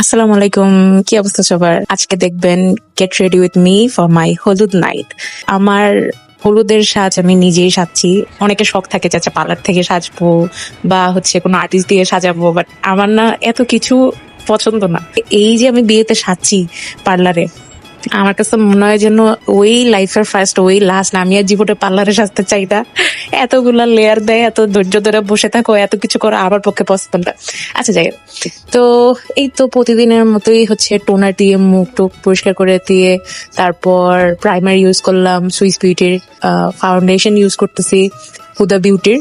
আসসালামু আলাইকুম, কি অবস্থা সবার? আজকে দেখবেন get ready with me for my হলুদ নাইট। আমার হলুদের সাজ আমি নিজেই সাজছি। অনেকের শখ থাকে যে আচ্ছা পার্লার থেকে সাজবো বা হচ্ছে কোনো আর্টিস্ট দিয়ে সাজাবো, বাট আমার না এত কিছু পছন্দ না। এই যে আমি বিয়েতে সাজছি পার্লারে, আমার কাছে মনে হয় যেন ওই লাইফের ফার্স্ট ওই লাস্ট। আমি আর জীবনে পার্লারে সাজতে চাই না। এতগুলা লেয়ার দেয়, এত ধৈর্য ধরে বসে থাকো, এত কিছু করা আমার পক্ষে পসিবল না। আচ্ছা যাই হোক। তো এই তো প্রতিদিনের মতোই হচ্ছে টোনার দিয়ে মুখ টুক পরিষ্কার করে দিয়ে তারপর প্রাইমার ইউজ করলাম সুইস বিউটির, ফাউন্ডেশন ইউজ করতেছি হুদা বিউটির।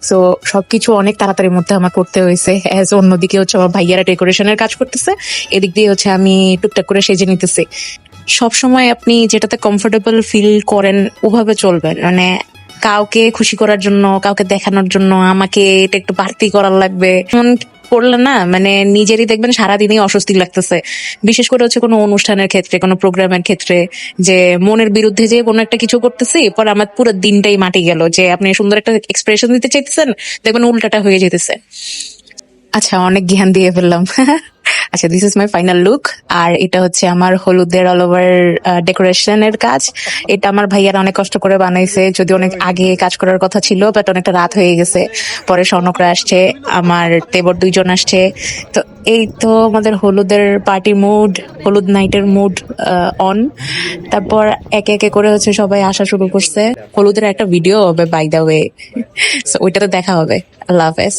সো সবকিছু অনেক তাড়াতাড়ির মধ্যে আমার করতে হয়েছে। অ্যাজ অন্যদিকে হচ্ছে আমার ভাইয়ারা ডেকোরেশনের কাজ করতেছে, এদিক দিয়ে হচ্ছে আমি টুকটাক করে সেজে নিতেছি। সবসময় আপনি যেটাতে কমফোর্টেবল ফিল করেন ওভাবে চলবেন। মানে কাউকে খুশি করার জন্য, কাউকে দেখানোর জন্য আমাকে এটা একটু বাড়তি করার লাগবে এমন করলে না, মানে নিজেরই দেখবেন সারাদিনই অস্বস্তি লাগতেছে। বিশেষ করে হচ্ছে কোনো অনুষ্ঠানের ক্ষেত্রে, কোনো প্রোগ্রামের ক্ষেত্রে, যে মনের বিরুদ্ধে যে কোনো একটা কিছু করতেছি, পরে আমার পুরো দিনটাই মাটি গেল। যে আপনি সুন্দর একটা এক্সপ্রেশন দিতে চাইতেছেন, দেখবেন উল্টাটা হয়ে যেতেছে। আচ্ছা, অনেক জ্ঞান দিয়ে ফেললাম। আচ্ছা, this is my final look. আর এটা হচ্ছে আমার হলুদের অল ওভার ডেকোরেশনের কাজ। এটা আমার ভাইয়ারা অনেক কষ্ট করে বানাইছে, যদি অনেক আগে কাজ করার কথা ছিল, বাট অনেকটা রাত হয়ে গেছে। পরে স্বর্ণকরা আসছে, আমার দেবর দুইজন আসছে। তো এই তো আমাদের হলুদের পার্টি মুড, হলুদ নাইটের মুড অন। তারপর একে একে করে হচ্ছে সবাই আসা শুরু করছে। হলুদের একটা ভিডিও হবে বাই দ্য ওয়ে, ওইটাতে দেখা হবে। আল্লাহ হাফেজ।